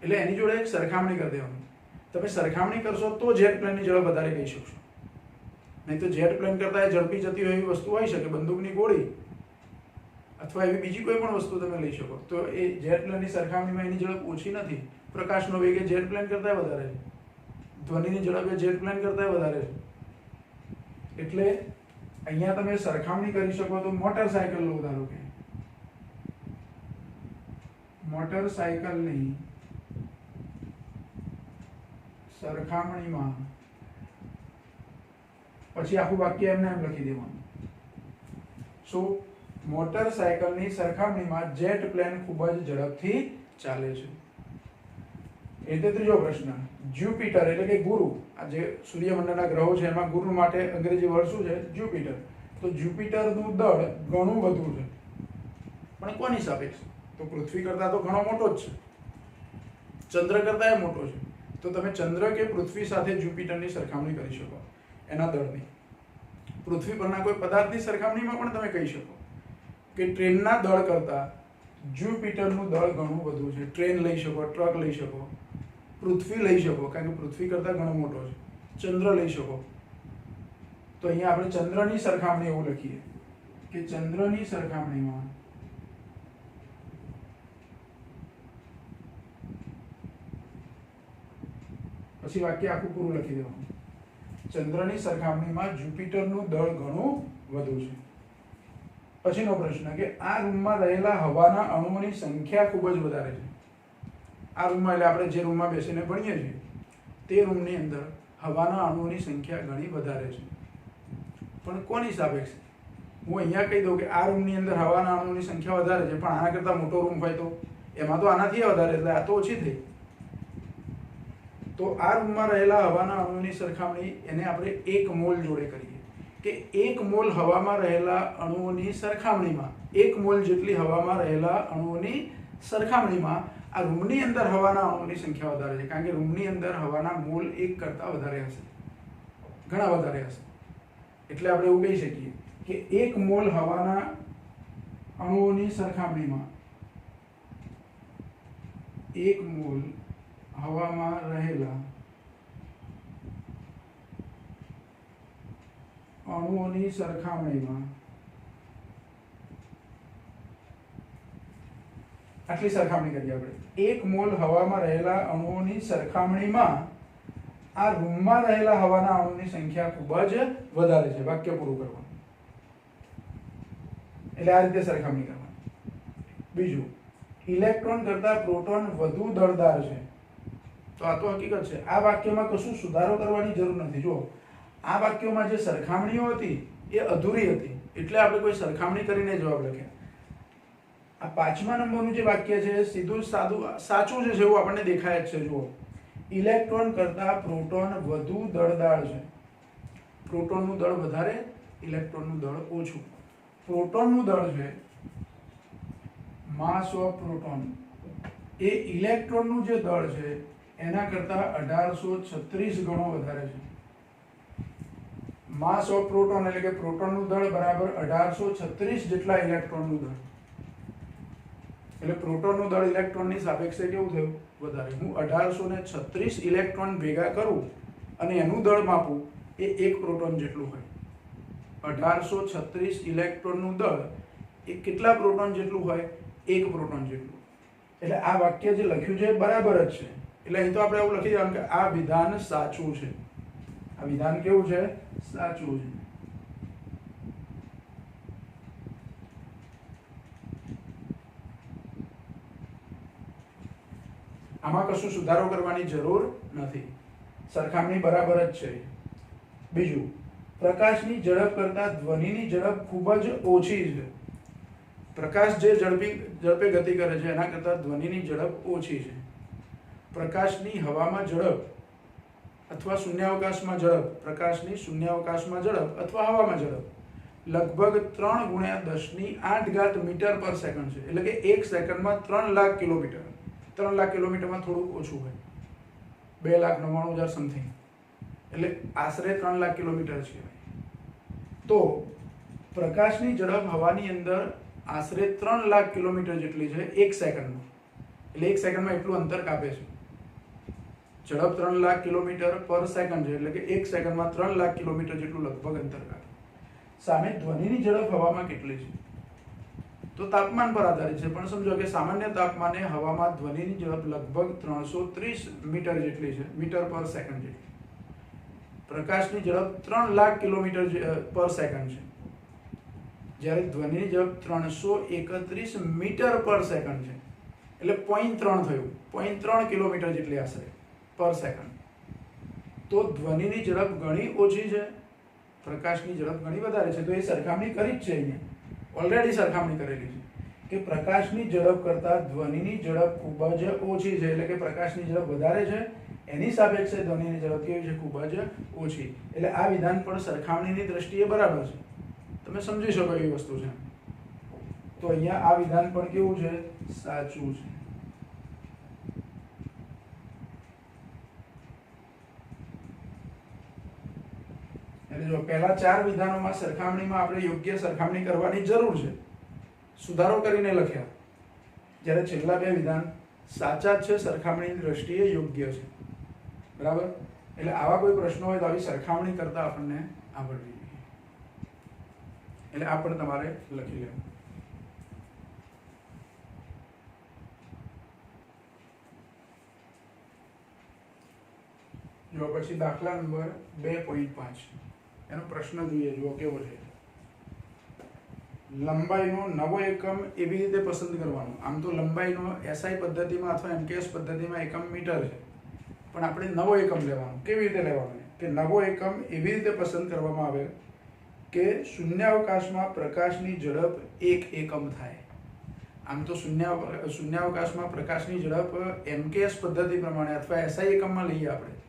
એટલે એની જોડે એક સરખામણી કરી દેવાની. તમે સરખામણી કરશો તો જેટ પ્લેનની ઝડપ વધારે કહી શકશો, નહીં તો જેટ પ્લેન કરતાં ઝડપી જતી હોય એવી વસ્તુ હોઈ શકે, બંદૂકની ગોળી અથવા એવી બીજી કોઈ પણ વસ્તુ તમે લઈ શકો, તો એ જેટ પ્લેનની સરખામણીમાં એની ઝડપ ઓછી નથી. પ્રકાશનો વેગ એ જેટ પ્લેન કરતાં વધારે છે, ધ્વનિની ઝડપ એ જેટ પ્લેન કરતાં વધારે છે. એટલે અહીંયા તમે સરખામણી કરી શકો તો મોટરસાયકલ લો, ધારો કે મોટરસાયકલની સરખામણીમાં, પછી આખું વાક્ય એમને એમ લખી દેવાનું. શું? મોટરસાયકલની સરખામણીમાં જેટ પ્લેન ખૂબ જ ઝડપથી ચાલે છે. એટલે ત્રીજો પ્રશ્ન, જ્યુપિટર એટલે કે ગુરુ, આ જે સૂર્યમંડળના ગ્રહો છે એમાં ગુરુ માટે અંગ્રેજી વર્ડ શું છે? જ્યુપિટર. તો જ્યુપિટરનું દળ ઘણું વધુ છે, પણ કોની સાપેક્ષ? તો પૃથ્વી કરતાં તો ઘણો મોટો જ છે, ચંદ્ર કરતાં એ મોટો છે. તો તમે ચંદ્ર કે પૃથ્વી સાથે જ્યુપિટરની સરખામણી કરી શકો એના દળની. પૃથ્વી પરના કોઈ પદાર્થની સરખામણીમાં પણ તમે કહી શકો કે ટ્રેનના દળ કરતાં જ્યુપિટરનું દળ ઘણું વધુ છે. ટ્રેન લઈ શકો, ટ્રક લઈ શકો, પૃથ્વી લઈ શકો કારણ કે પૃથ્વી કરતાં ઘણો મોટો છે, ચંદ્ર લઈ શકો. તો અહીંયા આપણે ચંદ્રની સરખામણી એવું લખીએ કે ચંદ્રની સરખામણીમાં પછી વાક્ય આખું પૂરું લખી દેવાનું. ચંદ્રની સરખામણીમાં જ્યુપિટરનું દળ ઘણું વધુ છે. પછીનો પ્રશ્ન કે આ રૂમમાં રહેલા હવાના અણુઓની સંખ્યા ખૂબ જ વધારે છે. આ રૂમમાં એટલે આપણે જે રૂમમાં બેસીને ભણીએ છીએ તે રૂમની અંદર હવાના અણુઓની સંખ્યા ઘણી વધારે છે, પણ કોની સાપેક્ષે? હું અહીંયા કહી દઉં કે આ રૂમની અંદર હવાના અણુઓની સંખ્યા વધારે છે, પણ આના કરતાં મોટો રૂમ હોય તો એમાં તો આનાથી વધારે, એટલે આ તો ઓછી થઈ. તો આ રૂમમાં રહેલા હવાના અણુઓની સરખામણી એને આપણે 1 મોલ જોડે કરીએ કે 1 મોલ હવામાં રહેલા અણુઓની સરખામણીમાં, 1 મોલ જેટલી હવામાં રહેલા અણુઓની સરખામણીમાં આ રૂમની અંદર હવાના અણુઓની સંખ્યા વધારે છે, કારણ કે રૂમની અંદર હવાના મોલ 1 કરતાં વધારે હશે, ઘણા વધારે હશે. એટલે આપણે એવું કહી શકીએ કે 1 મોલ હવાના અણુઓની સરખામણીમાં 1 મોલ હવામાં રહેલા અણુઓની સરખામણીમાં આટલી સરખામણી કરીએ આપણે. 1 મોલ હવામાં રહેલા અણુઓની સરખામણીમાં આ રૂમમાં રહેલા હવાના અણુની સંખ્યા ખૂબ જ વધારે છે. વાક્ય પૂરું કરવાનું. એટલે આ રીતે સરખામણી કરવાની. બીજું, ઇલેક્ટ્રોન કરતા પ્રોટોન વધુ દળદાર છે. તો આ તો હકીકત છે. આ વાક્યમાં કશું સુધારો કરવાની જરૂર નથી. જો આ વાક્યોમાં જે સરખામણીઓ હતી એ અધૂરી હતી, એટલે આપણે કોઈ સરખામણી કરીને જવાબ લખ્યા. આ 5મા નંબરનું જે વાક્ય છે સીધું સાદું સાચું છે જેવું આપણને દેખાય જ છે. જુઓ, ઇલેક્ટ્રોન કરતા પ્રોટોન વધુ દળદાર છે. પ્રોટોનનું દળ વધારે, ઇલેક્ટ્રોનનું દળ ઓછું. પ્રોટોનનું દળ છે માસ ઓફ પ્રોટોન, એ ઇલેક્ટ્રોનનું જે દળ છે એના કરતા 1836 ગણો વધારે છે. માસ ઓફ પ્રોટોન એટલે કે પ્રોટોનનું દળ બરાબર 1836 જેટલા ઇલેક્ટ્રોનનું દળ. એટલે પ્રોટોનનું દળ ઇલેક્ટ્રોનની સાપેક્ષે કેવું થયું? વધારે. હું 1836 ઇલેક્ટ્રોન ભેગા કરું અને એનું દળ માપું, એ 1 પ્રોટોન જેટલું હોય. 1836 ઇલેક્ટ્રોનનું દળ એ કેટલા પ્રોટોન જેટલું હોય? 1 પ્રોટોન જેટલું. એટલે આ વાક્ય જે લખ્યું છે બરાબર જ છે. એટલે અહીં તો આપણે એવું લખી દેવાનું કે આ વિધાન સાચું છે. આ વિધાન કેવું છે? સાચું છે. આમાં કશું સુધારો કરવાની જરૂર નથી. સરખામણી બરાબર જ છે. બીજું, પ્રકાશની ઝડપ કરતાં ધ્વનિની ઝડપ ખૂબ જ ઓછી છે. પ્રકાશ જે ઝડપે ગતિ કરે છે એના કરતાં ધ્વનિની ઝડપ ઓછી છે. પ્રકાશની હવામાં ઝડપ અથવા શૂન્યાવકાશમાં ઝડપ, પ્રકાશની શૂન્યાવકાશમાં ઝડપ અથવા હવામાં ઝડપ લગભગ 3 × 10⁸ મીટર પર સેકન્ડ છે. એટલે કે 1 સેકન્ડમાં 3 લાખ કિલોમીટર. 3 લાખ કિલોમીટરમાં થોડુંક ઓછું હોય, 2,99,000 સમથિંગ. એટલે આશરે 3 લાખ કિલોમીટર છે. તો પ્રકાશની ઝડપ હવાની અંદર આશરે 3 લાખ કિલોમીટર જેટલી છે 1 સેકન્ડમાં. એટલે 1 સેકન્ડમાં એટલું અંતર કાપે છે. ઝડપ 3 લાખ કિલોમીટર પર સેકન્ડ છે, એટલે કે 1 સેકન્ડમાં 3 લાખ કિલોમીટર જેટલું લગભગ અંતર કાપે. સામે ધ્વનિની ઝડપ હવામાં કેટલી છે? તો તાપમાન પર આધારિત છે, પણ સમજો કે સામાન્ય તાપમાને હવામાં ધ્વનિની ઝડપ લગભગ 330 મીટર જેટલી છે, મીટર પર સેકન્ડ જેટલી. પ્રકાશની ઝડપ 3 લાખ કિલોમીટર પર સેકન્ડ છે, જ્યારે ધ્વનિની ઝડપ 331 મીટર પર સેકન્ડ છે. એટલે 0.3 થયું, 0.3 કિલોમીટર જેટલી આશરે પર સેકન્ડ. તો ધ્વનિની ઝડપ ઘણી ઓછી છે, પ્રકાશની ઝડપ ઘણી વધારે છે. તો એ સરખામણી કરી જ છે, અહીંયા ઓલરેડી સરખામણી કરેલી છે કે પ્રકાશની ઝડપ કરતાં ધ્વનિની ઝડપ ખૂબ જ ઓછી છે. એટલે કે પ્રકાશની ઝડપ વધારે છે, એની સાપેક્ષે ધ્વનિની ઝડપ કેવી છે? ખૂબ જ ઓછી. એટલે આ વિધાન પણ સરખામણીની દ્રષ્ટિએ બરાબર છે, તમે સમજી શકો એવી વસ્તુ છે. તો અહીંયા આ વિધાન પણ કેવું છે? સાચું છે. એટલે જો પહેલા 4 વિધાનોમાં સરખામણીમાં આપણે યોગ્ય સરખામણી કરવાની જરૂર છે, સુધારો કરીને લખ્યા, જ્યારે છેલ્લા 2 વિધાન સાચા જ છે, સરખામણીની દ્રષ્ટિએ યોગ્ય છે. બરાબર? એટલે આવા કોઈ પ્રશ્નો હોય તો આવી સરખામણી કરતા આપણને આવડવી જોઈએ. એટલે આ પણ તમારે લખી લેવું. જો પછી દાખલા નંબર 2.5 એનો પ્રશ્ન જોઈએ. જુઓ કેવો છે. લંબાઈનો નવો એકમ એવી રીતે પસંદ કરવાનો. આમ તો લંબાઈનો એસઆઈ પદ્ધતિમાં અથવા એમકેએસ પદ્ધતિમાં એકમ મીટર છે, પણ આપણે નવો એકમ લેવાનો. કેવી રીતે લેવાનો? કે નવો એકમ એવી રીતે પસંદ કરવામાં આવે કે શૂન્યાવકાશમાં પ્રકાશની ઝડપ 1 એકમ થાય. આમ તો શૂન્યાવકાશમાં પ્રકાશની ઝડપ એમકેએસ પદ્ધતિ પ્રમાણે અથવા એસઆઈ એકમમાં લઈએ આપણે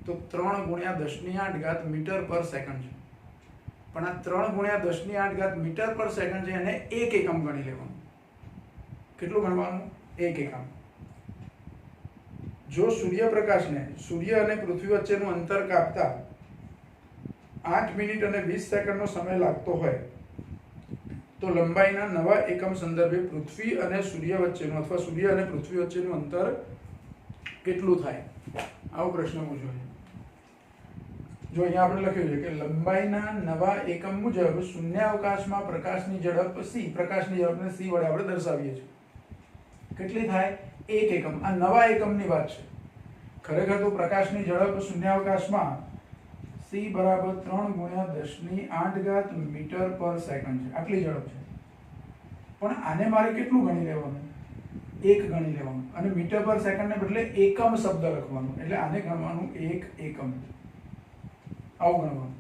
તો 3 × 10⁸ મીટર પર સેકન્ડ છે. પણ આ 3 × 10⁸ મીટર પર સેકન્ડ છે, એને 1 એકમ ગણી લેવાનું. કેટલું ગણવાનું? 1 એકમ. જો સૂર્યપ્રકાશને સૂર્ય અને પૃથ્વી વચ્ચેનું અંતર કાપતા 8 મિનિટ અને 20 સેકન્ડનો સમય લાગતો હોય તો લંબાઈના નવા એકમ સંદર્ભે પૃથ્વી અને સૂર્ય વચ્ચેનું અથવા સૂર્ય અને પૃથ્વી વચ્ચેનું અંતર કેટલું થાય? આવો પ્રશ્ન પૂછ્યો છે. જો અહીંયા આપણે લખ્યું છે કે લંબાઈના નવા એકમ મુજબ શૂન્યાવકાશમાં પ્રકાશની ઝડપ c, પ્રકાશની ઝડપને c વડે આપણે દર્શાવીએ છીએ. કેટલી થાય? 1 એકમ. આ નવા એકમની વાત છે. ખરેખર તો પ્રકાશની ઝડપ શૂન્યાવકાશમાં c બરાબર 3 × 10⁸ મીટર પર સેકન્ડ છે. આટલી ઝડપ છે. પણ આને મારે કેટલું ગણી લેવાનું? 1 ગણી લેવાનું. અને મીટર પર સેકન્ડને બદલે એકમ શબ્દ લખવાનો. એટલે આને ગણવાનું 1 એકમ. આવું ગણવાનું.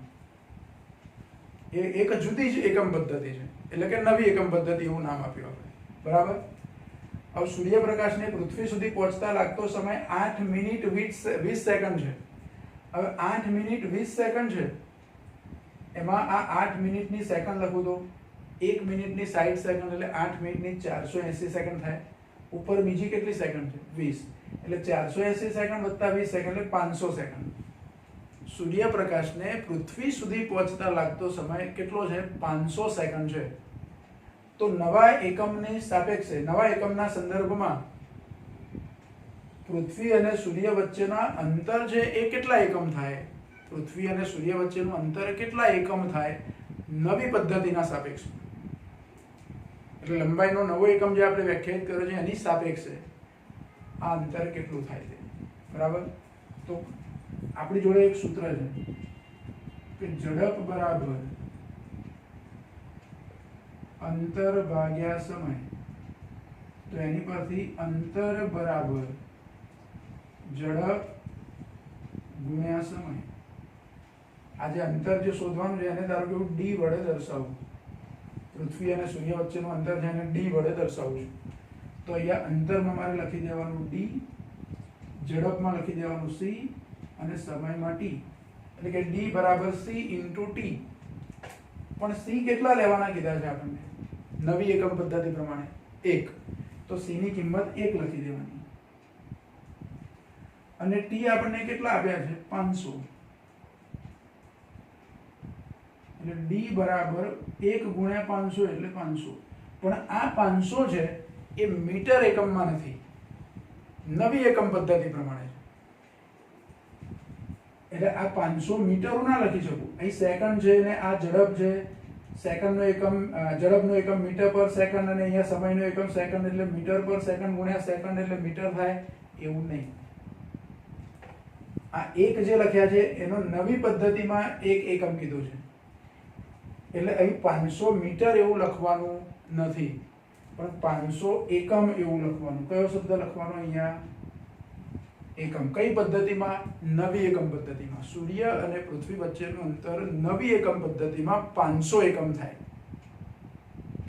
એ એક જુદી જ એકમ પદ્ધતિ છે, એટલે કે નવી એકમ પદ્ધતિ એવું નામ આપ્યું આપણે. બરાબર? હવે સૂર્યપ્રકાશને પૃથ્વી સુધી પહોંચતા લાગતો સમય 8 મિનિટ 20 સેકન્ડ છે. હવે 8 મિનિટ 20 સેકન્ડ છે, એમાં આ 8 મિનિટની સેકન્ડ લખું તો 1 મિનિટની 60 સેકન્ડ એટલે 8 મિનિટની 480 સેકન્ડ થાય. ઉપર બીજી કેટલી સેકન્ડ છે? 20. એટલે 480 સેકન્ડ વત્તા 20 સેકન્ડ એટલે 500 સેકન્ડ. સૂર્યપ્રકાશને પૃથ્વી સુધી પહોંચતા લાગતો સમય કેટલો છે? 500 સેકન્ડ છે. તો નવા એકમની સાપેક્ષે, નવા એકમના સંદર્ભમાં પૃથ્વી અને સૂર્ય વચ્ચેના અંતર છે એ કેટલા એકમ થાય? પૃથ્વી અને સૂર્ય વચ્ચેનું અંતર કેટલા એકમ થાય નવી પદ્ધતિના સાપેક્ષમાં? એટલે લંબાઈનો નવો એકમ જે આપણે વ્યાખ્યાયિત કર્યો છે એની સાપેક્ષે આ અંતર કેટલું થાય છે. બરાબર? તો આપણી જોડે એક સૂત્ર છે કે ઝડપ બરાબર અંતર ભાગ્યા સમય. તો એની પરથી અંતર બરાબર ઝડપ ગુણ્યા સમય. આ જે અંતર જે શોધવાનું છે એને ધારો કે હું d વડે દર્શાવું. પૃથ્વી અને સૂર્ય વચ્ચેનું અંતર છે એને d વડે દર્શાવું છું. તો અહીંયા અંતરમાં મારે લખી દેવાનું d, ઝડપમાં લખી દેવાનું c અને સમયમાં t. એટલે કે d બરાબર c × t. પણ c કેટલા લેવાના કીધા છે આપણને નવી એકમ પદ્ધતિ પ્રમાણે? 1. તો c ની કિંમત 1 લખી દેવાની. અને t આપણને કેટલા આપ્યા છે? 500. એટલે ડી બરાબર 1 ગુણ્યા 500 એટલે 500. પણ આ 500 છે એ મીટર એકમમાં નથી, નવી એકમ પદ્ધતિ પ્રમાણે છે. એટલે આ 500 મીટરો ના લખી શકું. અહીં સેકન્ડ છે ને આ ઝડપ છે, સેકન્ડનો એકમ ઝડપનો એકમ મીટર પર સેકન્ડ, અને અહીંયા સમયનો એકમ સેકન્ડ એટલે મીટર પર સેકન્ડ ગુણ્યા સેકન્ડ એટલે મીટર થાય, એવું નહીં. આ એક જે લખ્યા છે એનો નવી પદ્ધતિમાં એક એકમ કીધું છે. એટલે અહીં 500 મીટર એવું લખવાનું નથી, પણ 500 એકમ એવું લખવાનું. કયો શબ્દ લખવાનો અહીંયા? એકમ. કઈ પદ્ધતિમાં? નવી એકમ પદ્ધતિમાં. સૂર્ય અને પૃથ્વી વચ્ચેનું અંતર નવી એકમ પદ્ધતિમાં 500 એકમ થાય.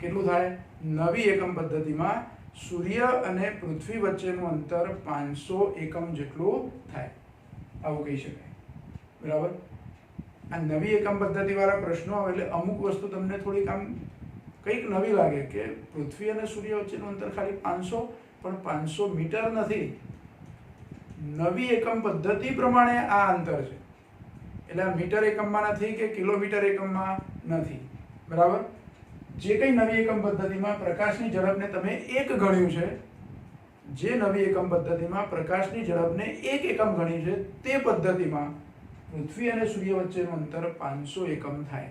કેટલું થાય? નવી એકમ પદ્ધતિમાં સૂર્ય અને પૃથ્વી વચ્ચેનું અંતર 500 એકમ જેટલું થાય, આવું કહી શકાય. બરાબર. આ નવી એકમ પદ્ધતિ વાળા પ્રશ્નો આવે એટલે અમુક વસ્તુ તમને થોડીક આમ કંઈક નવી લાગે કે પૃથ્વી અને સૂર્ય વચ્ચેનું અંતર ખાલી 500, પણ 500 મીટર નથી, નવી એકમ પદ્ધતિ પ્રમાણે આ અંતર છે. એટલે આ મીટર એકમમાં નથી કે કિલોમીટર એકમમાં નથી. બરાબર. જે કંઈ નવી એકમ પદ્ધતિમાં પ્રકાશની ઝડપને તમે 1 ગણ્યું છે, જે નવી એકમ પદ્ધતિમાં પ્રકાશની ઝડપને 1 એકમ ગણી છે, તે પદ્ધતિમાં પૃથ્વી અને સૂર્ય વચ્ચેનું અંતર 500 એકમ થાય.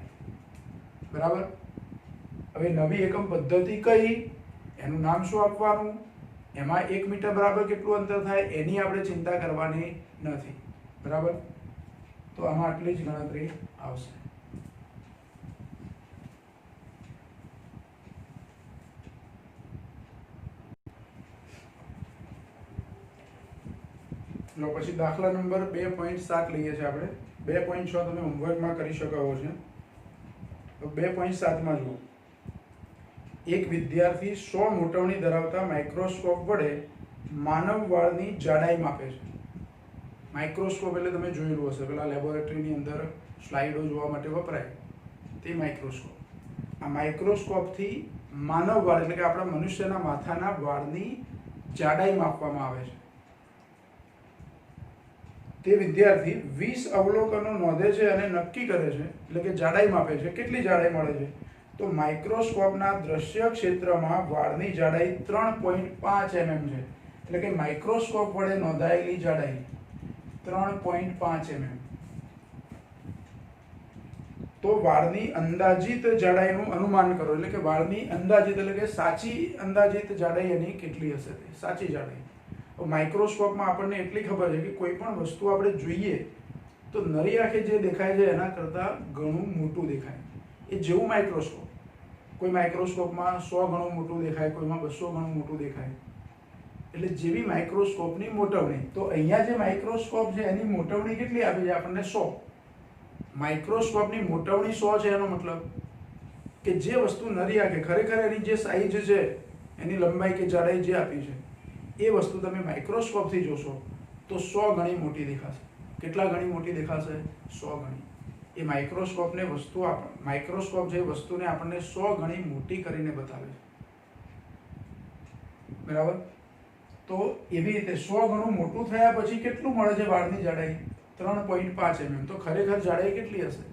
બરાબર. હવે નવી એકમ પદ્ધતિ કઈ, એનું નામ શું આપવાનું, એમાં 1 મીટર બરાબર કેટલું અંતર થાય એની આપણે ચિંતા કરવાની નથી. બરાબર. તો આમાં આટલી જ ગણતરી આવશે. લો પછી દાખલા નંબર 2.7 લઈએ છીએ આપણે. 2.6 તમે હોમવર્કમાં કરી શકો છો. તો 2.7 માં જુઓ. એક વિદ્યાર્થી 100 મોટવણી ધરાવતા માઇક્રોસ્કોપ વડે માનવ વાળની જાડાઈ માપે છે. માઇક્રોસ્કોપ એટલે તમે જોયેલું હશે, પેલા લેબોરેટરીની અંદર સ્લાઇડો જોવા માટે વપરાય તે માઇક્રોસ્કોપ. આ માઇક્રોસ્કોપથી માનવ વાળ એટલે કે આપણા મનુષ્યના માથાના વાળની જાડાઈ માપવામાં આવે છે. તે વિદ્યાર્થી 20 અવલોકનો નોંધે છે અને નક્કી કરે છે, એટલે કે જાડાઈ માપે છે. કેટલી જાડાઈ મળે છે? તો માઇક્રોસ્કોપના દ્રશ્ય ક્ષેત્રમાં વાળની જાડાઈ 3.5 mm છે. એટલે કે માઇક્રોસ્કોપ વડે નોંધાયેલી જાડાઈ 3.5 mm. તો વાળની અંદાજિત જાડાઈનું અનુમાન કરો. એટલે કે વાળની અંદાજિત એટલે કે સાચી અંદાજિત જાડાઈ એની કેટલી હશે, સાચી જાડાઈ. માઇક્રોસ્કોપમાં આપણને એટલી ખબર છે કે કોઈ પણ વસ્તુ આપણે જોઈએ તો નરી આંખે જે દેખાય છે એના કરતાં ઘણું મોટું દેખાય. એ જેવું માઇક્રોસ્કોપ. કોઈ માઇક્રોસ્કોપમાં 100 ગણું મોટું દેખાય, કોઈમાં 200 ગણું મોટું દેખાય. એટલે જેવી માઇક્રોસ્કોપની મોટવણી. તો અહીંયા જે માઇક્રોસ્કોપ છે એની મોટવણી કેટલી આપી છે આપણને? 100. માઇક્રોસ્કોપની મોટવણી 100 છે, એનો મતલબ કે જે વસ્તુ નરી આંખે ખરેખર એની જે સાઈઝ છે, એની લંબાઈ કે જાડાઈ જે આપી છે, એ વસ્તુ તમે માઇક્રોસ્કોપથી જોશો તો 100 ગણી મોટી દેખાશે. કેટલા ગણી મોટી દેખાશે? 100 ગણી. એ માઇક્રોસ્કોપને માઇક્રોસ્કોપ જે વસ્તુને આપણને 100 ગણી મોટી કરીને બતાવે છે. બરાબર. તો એવી રીતે 100 ગણું મોટું થયા પછી કેટલું મળે છે વાળની જાડાઈ? 3.5 mm. તો ખરેખર જાડાઈ કેટલી હશે?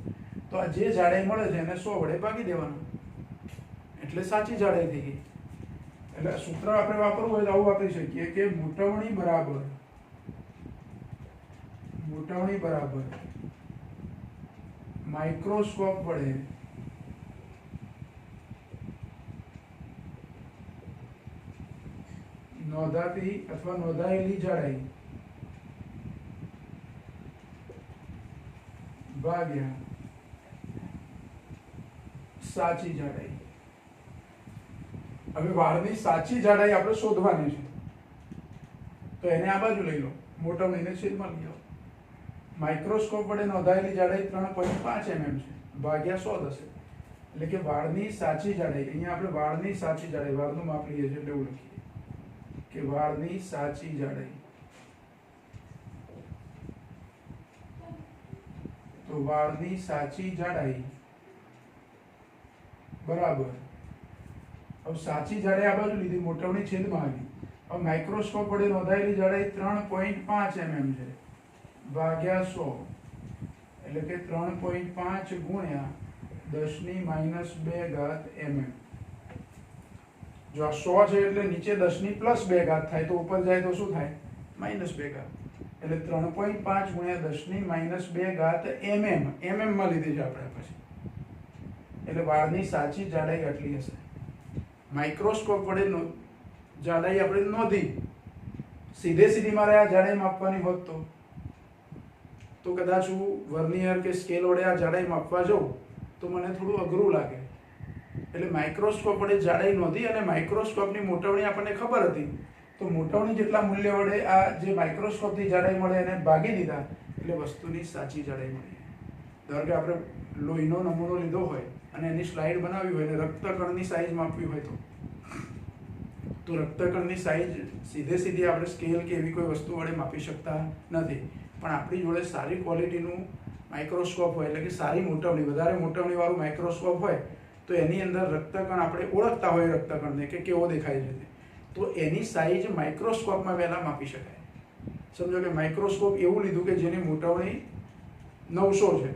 તો આ જે જાડાઈ મળે છે એને 100 વડે ભાગી દેવાનું, એટલે સાચી જાડાઈ થઈ ગઈ. એટલે સૂત્ર આપણે વાપરવું હોય તો આવું વાપરી શકીએ કે મોટવણી બરાબર માઇક્રોસ્કોપ વડે નોંધાતી અથવા નોંધાયેલી જાડાઈ ભાગ્યા સાચી જાડાઈ. હવે વાળની સાચી જાડાઈ આપણે શોધવાની છે, તો એને આ બાજુ લઈ લો, મોટવણીને છેદમાં લઈ આવો. માઇક્રોસ્કોપ વડે નોંધાયેલી જાડાઈ 3.5 mm છે, ભાગ્યા 100 થશે. એટલે કે વાળની સાચી જાડાઈ, અહીંયા આપણે વાળની સાચી જાડાઈ, વાળનું માપ લઈએ છીએ એટલે એવું લખીએ કે વાળની સાચી જાડાઈ. તો વાળની સાચી જાડાઈ બરાબર, હવે સાચી જાડાઈ આ બાજુ લીધી, મોટવણી છેદમાં આવી. હવે માઇક્રોસ્કોપ વડે નોંધાયેલી જાડાઈ 3.5 mm છે, ભાગ્યા 100. એટલે કે 3.5 ગુણ્યા 10⁻², mm. જો આ 100 છે એટલે નીચે 10⁻², થાય તો ઉપર જાય તો શું થાય? -2. એટલે 3.5 × 10⁻², mm માં લીધી છે આપણે પછી. એટલે વાળની સાચી જાડાઈ આટલી હશે. માઇક્રોસ્કોપ વડે જાડાઈ આપણે નોંધી, સીધી મારે આ જાડાઈ માપવાની હોત તો કદાચ હું વર્નિયર કે સ્કેલ વડે આ જાડાઈ માપવા જાઉં તો મને થોડું અઘરું લાગે. એટલે માઇક્રોસ્કોપ વડે જાડાઈ નોંધી અને માઇક્રોસ્કોપની મોટવણી આપણને ખબર હતી, તો મોટવણી જેટલા મૂલ્ય વડે આ જે માઇક્રોસ્કોપથી જાડાઈ મળે એને ભાગી દીધા એટલે વસ્તુની સાચી જાડાઈ મળી. ધારો કે આપણે લોહીનો નમૂનો લીધો હોય અને એની સ્લાઇડ બનાવી હોય અને રક્તકણની સાઈઝ માપવી હોય તો રક્તકણની સાઈઝ સીધી આપણે સ્કેલ કે એવી કોઈ વસ્તુ વડે માપી શકતા નથી. પણ આપણી જોડે સારી ક્વોલિટીનું માઇક્રોસ્કોપ હોય, એટલે કે સારી મોટવણી, વધારે મોટવણીવાળું માઇક્રોસ્કોપ હોય તો એની અંદર રક્તકણ આપણે ઓળખતા હોય રક્તકણને કે કેવો દેખાય છે, તો એની સાઈઝ માઇક્રોસ્કોપમાં પહેલાં માપી શકાય. સમજો કે માઇક્રોસ્કોપ એવું લીધું કે જેની મોટવણી 900 છે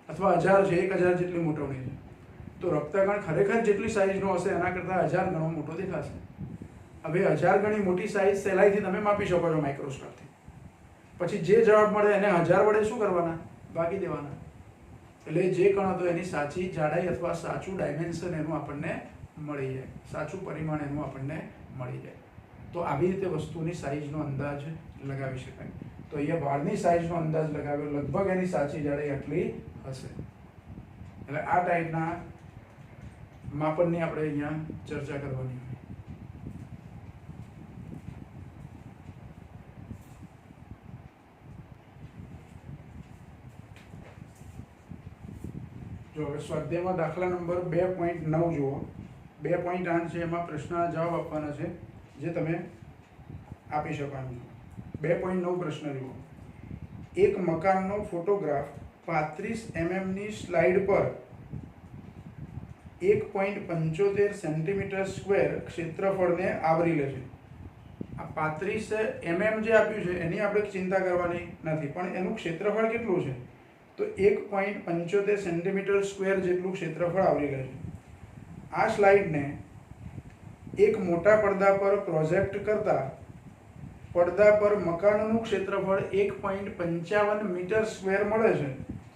અથવા 1000 છે, 1000 જેટલી મોટવણી છે, તો રક્તકણ ખરેખર જેટલી સાઈઝનો હશે એના કરતાં 1000 ગણો મોટો દેખાશે. હવે 1000 ગણી મોટી સાઈઝ સહેલાઈથી તમે માપી શકો છો માઇક્રોસ્કોપથી. પછી જે જવાબ મળે એને 1000 વડે શું કરવાના? ભાગી દેવાના. એટલે જે કણ હતો એની સાચી જાડાઈ અથવા સાચું ડાયમેન્શન એનું આપણને મળી જાય, સાચું પરિમાણ એનું આપણને મળી જાય. તો આવી રીતે વસ્તુની સાઈઝનો અંદાજ લગાવી શકાય. તો અહીંયા વાળની સાઈઝનો અંદાજ લગાવ્યો, લગભગ એની સાચી જાડાઈ આટલી હશે. એટલે આ ટાઈપના માપનની આપણે અહીંયા ચર્ચા કરવાની હોય. જો હવે સ્વાધ્યાયમાં દાખલા નંબર 2.9 જુઓ. 2.8 છે, એમાં પ્રશ્નના જવાબ આપવાના છે જે તમે આપી શકો એમ છો. 2.9 પ્રશ્ન જુઓ. એક મકાનનો ફોટોગ્રાફ 35 mmની સ્લાઇડ પર 1.75 સેન્ટીમીટર² ક્ષેત્રફળને આવરી લે છે. આ 35 mm જે આપ્યું છે એની આપણે ચિંતા કરવાની નથી, પણ એનું ક્ષેત્રફળ કેટલું છે? તો 1.75 સેન્ટીમીટર² જેટલું ક્ષેત્રફળ આવરી લે છે. આ સ્લાઇડને એક મોટા પડદા પર પ્રોજેક્ટ કરતા પડદા પર મકાનનું ક્ષેત્રફળ 1.55 મીટર² મળે છે.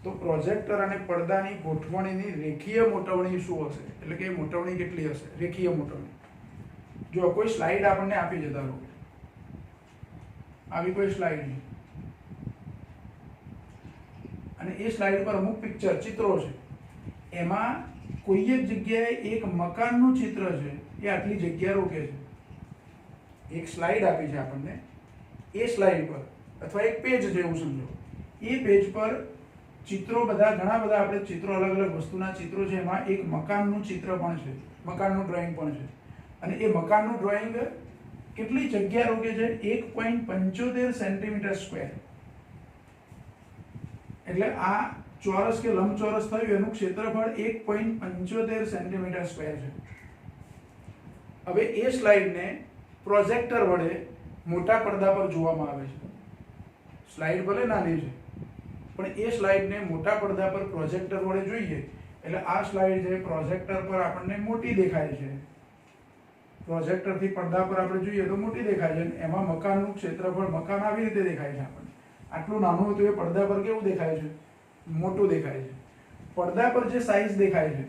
તો પ્રોજેક્ટર અને પડદાની ગોઠવણીની રેખીય મોટવણી શું હશે? એટલે કે મોટવણી કેટલી હશે? રેખીય મોટવણી. જો કોઈ સ્લાઇડ આપણને આપી છે, ધારો આવી કોઈ સ્લાઇડ છે અને એ સ્લાઇડ પર અમુક ચિત્રો છે, એમાં કોઈ એક જગ્યાએ એક મકાનનું ચિત્ર છે, એ આટલી જગ્યા રોકે છે. એક સ્લાઇડ આપી છે આપણને, એ સ્લાઇડ પર અથવા એક પેજ છે એવું સમજો, એ પેજ પર ચિત્રો ઘણા બધા આપણે ચિત્રો, અલગ અલગ વસ્તુના ચિત્રો છે, એમાં એક મકાનનું ચિત્ર પણ છે, મકાનનું ડ્રોઈંગ પણ છે. અને એ મકાનનું ડ્રોઈંગ કેટલી જગ્યા રોકે છે? 1.75 સેન્ટીમીટર². એટલે આ ચોરસ કે લંબચોરસ થયું એનું ક્ષેત્રફળ 1.75 સેન્ટીમીટર² છે. હવે એ સ્લાઇડને પ્રોજેક્ટર વડે મોટા પડદા પર જોવામાં આવે છે. સ્લાઇડ ભલે નાની છે પણ એ સ્લાઇડને મોટા પડદા પર પ્રોજેક્ટર વડે જોઈએ એટલે આ સ્લાઇડ છે પ્રોજેક્ટર પર આપણને મોટી દેખાય છે. પ્રોજેક્ટરથી પડદા પર આપણે જોઈએ તો મોટી દેખાય છે. એમાં મકાનનું ક્ષેત્રફળ, મકાન આવી રીતે દેખાય છે આપણને. આટલું નાનું હતું એ પડદા પર કેવું દેખાય છે? મોટું દેખાય છે. પડદા પર જે સાઈઝ દેખાય છે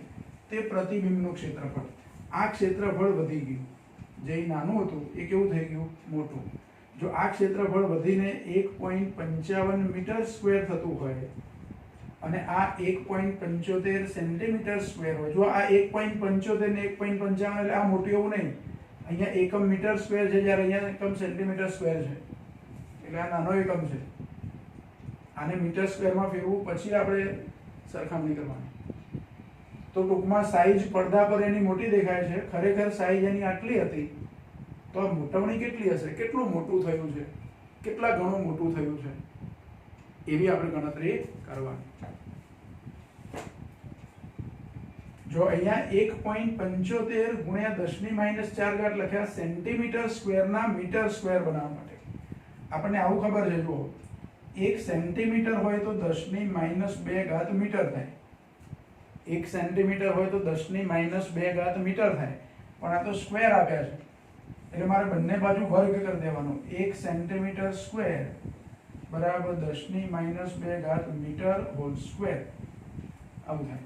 તે પ્રતિબિંબનું ક્ષેત્રફળ. આ ક્ષેત્રફળ વધી ગયું, જે નાનું હતું એ કેવું થઈ ગયું? મોટું. જો આ ક્ષેત્રફળ વધીને 1.55 મીટર² થતું હોય અને આ 1.75 સેન્ટીમીટર² હોય, જો આ 1.75 ને 1.55 એટલે આ મોટું એવું નહીં, અહીંયા એકમ મીટર² છે જ્યારે અહીંયા એકમ સેન્ટીમીટર² છે, એટલે આ નાનો એકમ છે. આને મીટર² ફેરવું પછી આપણે સરખામણી કરવાની. તો ટૂંકમાં સાઈઝ પડદા પર એની મોટી દેખાય છે, ખરેખર સાઈઝ એની આટલી હતી, તો આ મોટવણી કેટલી હશે? કેટલું મોટું થયું છે? કેટલા ગણું મોટું થયું છે? એવી આપણે ગણતરી કરવાની. જો અહીંયા 1.75 × 10⁻⁴ લખ્યા સેન્ટીમીટર² ના મીટર² બનાવવા માટે. આપણને આવું ખબર છે, જુઓ 1 સેન્ટીમીટર હોય તો 10⁻² મીટર થાય. 1 સેન્ટીમીટર હોય તો 10⁻² ઘાત મીટર થાય, પણ આ તો સ્ક્વેર આપ્યા છે એટલે મારે બંને બાજુ વર્ગ કરી દેવાનો. 1 સેન્ટીમીટર સ્ક્વેર બરાબર 10⁻² ઘાત મીટર હોલ સ્ક્વેર આવું થાય.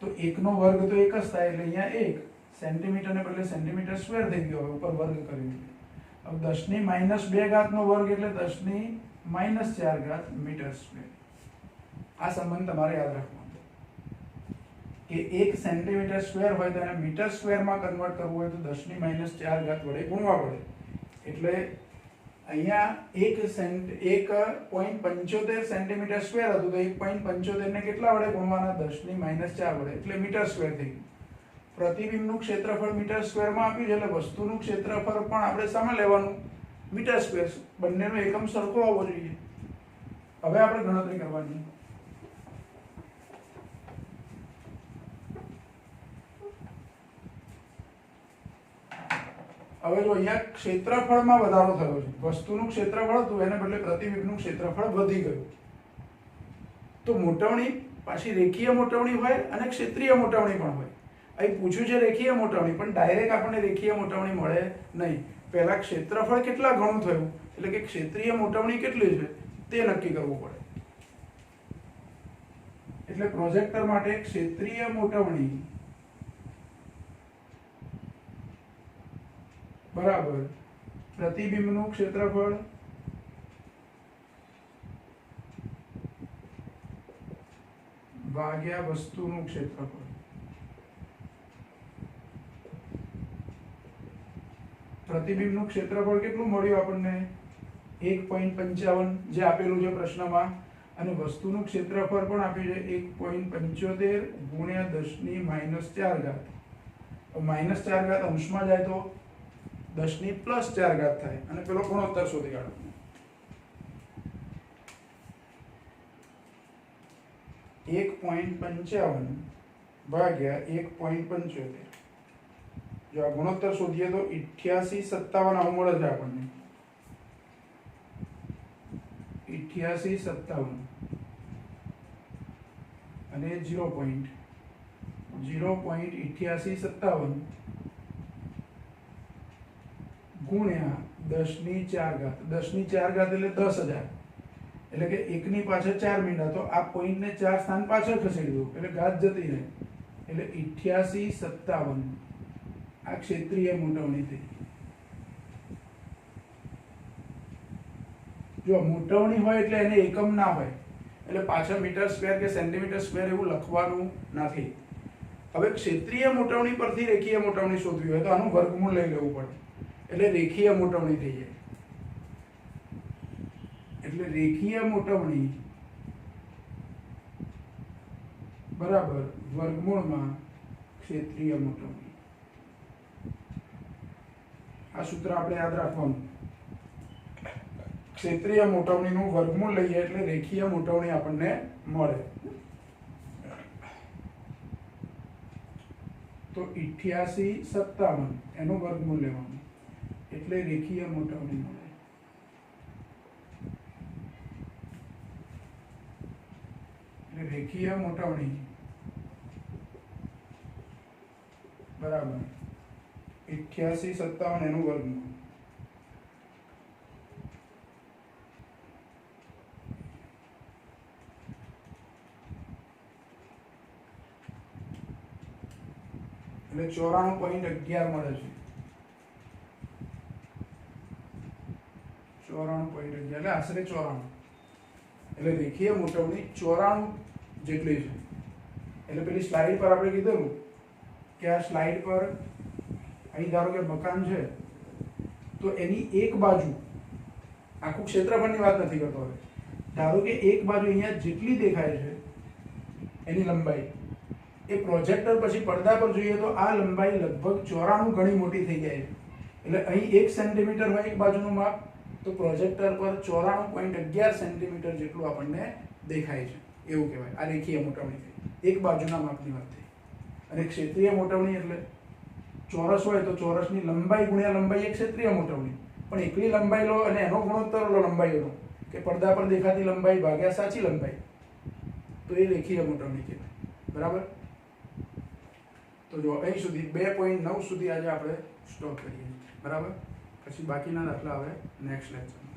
તો 1 નો વર્ગ તો 1 જ થાય એટલે અહીંયા 1 સેન્ટીમીટર ને બદલે સેન્ટીમીટર સ્ક્વેર થઈ ગયો, હવે ઉપર વર્ગ કર્યું. હવે 10⁻² ઘાત નો વર્ગ એટલે 10⁻⁴ ઘાત મીટર સ્ક્વેર. આ સંબંધ તમારે યાદ રાખવાનો કે 1 સેન્ટીમીટર સ્ક્વેર હોય તો એને મીટર સ્ક્વેરમાં કન્વર્ટ કરવું હોય તો 10⁻⁴ ઘાત વડે ગુણવા પડે. એટલે અહીંયા 1.75 સેન્ટીમીટર સ્ક્વેર હતું તો 1.75 ને કેટલા વડે ગુણવાના? 10⁻⁴ વડે, એટલે મીટર સ્ક્વેર થઈ ગયું. પ્રતિબિંબનું ક્ષેત્રફળ મીટર સ્ક્વેરમાં આપ્યું છે એટલે વસ્તુનું ક્ષેત્રફળ પણ આપણે સામે લેવાનું મીટર સ્ક્વેર. બંનેનો એકમ સરખો હોવો જોઈએ. હવે આપણે ગણતરી કરવાની. હવે જો અહીંયા ક્ષેત્રફળમાં વધારો થયો છે. વસ્તુનું ક્ષેત્રફળ હતું એને બદલે પ્રતિબિંબનું ક્ષેત્રફળ વધી ગયું. તો મોટવણી પાછી રેખીય મોટવણી હોય અને ક્ષેત્રીય મોટવણી પણ હોય. અહીં પૂછ્યું છે રેખીય મોટવણી, પણ ડાયરેક્ટ આપણને રેખીય મોટવણી મળે નહીં. પહેલા ક્ષેત્રફળ કેટલા ગણું થયું એટલે કે ક્ષેત્રીય મોટવણી કેટલી છે તે નક્કી કરવું પડે. એટલે પ્રોજેક્ટર માટે ક્ષેત્રીય મોટવણી બરાબર પ્રતિબિંબનું ક્ષેત્રફળ ભાગ્યા વસ્તુનું ક્ષેત્રફળ. પ્રતિબિંબનું ક્ષેત્રફળ કેટલું મળ્યું આપણને? 1.55 જે આપેલું છે પ્રશ્નમાં, અને વસ્તુનું ક્ષેત્રફળ પણ આપ્યું છે 1.75 ગુણ્યા 10⁻⁴ ઘાત. -4 ઘાત અંશમાં જાય તો 10⁻+4 ઘાત થાય અને પેલો ગુણોત્તર શોધી કાઢો. (1.55 ભાગ્યા 1.75). જો આ ગુણોત્તર શોધીએ તો 8857 આવું મળે છે આપણને. 8857 અને 0.8857 ગુણ્યા 10⁴ ઘાત. 10⁴ ઘાત એટલે 10,000, એટલે કે 1 ની પાછળ 4 મીંડા, તો આ પોઈન્ટને 4 સ્થાન પાછળ ખસેડી દો એટલે ઘાત જતી રહે. એટલે 8857 આ ક્ષેત્રીય મોટવણી થઈ. જો મોટવણી હોય એટલે એને એકમ ના હોય એટલે પાછળ મીટર સ્ક્વેર કે સેન્ટીમીટર સ્ક્વેર એવું લખવાનું નથી. હવે ક્ષેત્રીય મોટવણી પરથી રેખીય મોટવણી શોધવી હોય તો આનું વર્ગમૂળ લઈ લેવું પડે એટલે રેખીય મોટવણી થઈ જાય. એટલે રેખીય મોટવણી બરાબર વર્ગમૂળમાં ક્ષેત્રીય મોટવણી. આ સૂત્ર આપણે યાદ રાખવાનું. ક્ષેત્રીય મોટવણીનું વર્ગમૂળ લઈએ એટલે રેખીય મોટવણી આપણને મળે. તો 8857 એનું વર્ગમૂળ લેવાનું એટલે રેખીય મોટવણી મળે. એટલે રેખીય મોટવણી બરાબર 8857 એનું વર્ગમૂળ. એટલે 94.11 મળે છે. 94.11 એટલે આશરે 94. એટલે રેખીય મોટવણી 94 જેટલી છે. એટલે પેલી સ્લાઇડ પર આપણે કીધું કે આ સ્લાઇડ પર અહીં ધારો કે મકાન છે તો એની એક બાજુ, આખું ક્ષેત્રફળની વાત નથી કરતો હવે, ધારો કે એક બાજુ અહીંયા જેટલી દેખાય છે એની લંબાઈ, એ પ્રોજેક્ટર પછી પડદા પર જોઈએ તો આ લંબાઈ લગભગ 94 ગણી મોટી થઈ જાય છે. એટલે અહીં 1 સેન્ટીમીટર હોય એક બાજુનું માપ, તો પ્રોજેક્ટર પર 94.11 સેન્ટીમીટર જેટલું આપણને દેખાય છે, એવું કહેવાય. આ રેખીય મોટવણી થઈ, એક બાજુના માપની વાત થઈ. અને ક્ષેત્રીય મોટવણી એટલે ચોરસ હોય તો ચોરસની લંબાઈ ગુણ્યા લંબાઈ એ ક્ષેત્રીય મોટવણી. પણ એકલી લંબાઈ લો અને એનો ગુણોત્તર લો લંબાઈનો, કે પડદા પર દેખાતી લંબાઈ ભાગ્યા સાચી લંબાઈ, તો એ રેખીય મોટવણી કહેવાય. બરાબર. તો જો અહીં સુધી 2.9 સુધી આજે આપણે સ્ટોપ કરીએ, બરાબર. પછી બાકીના દાખલા હવે નેક્સ્ટ લેક્ચરમાં.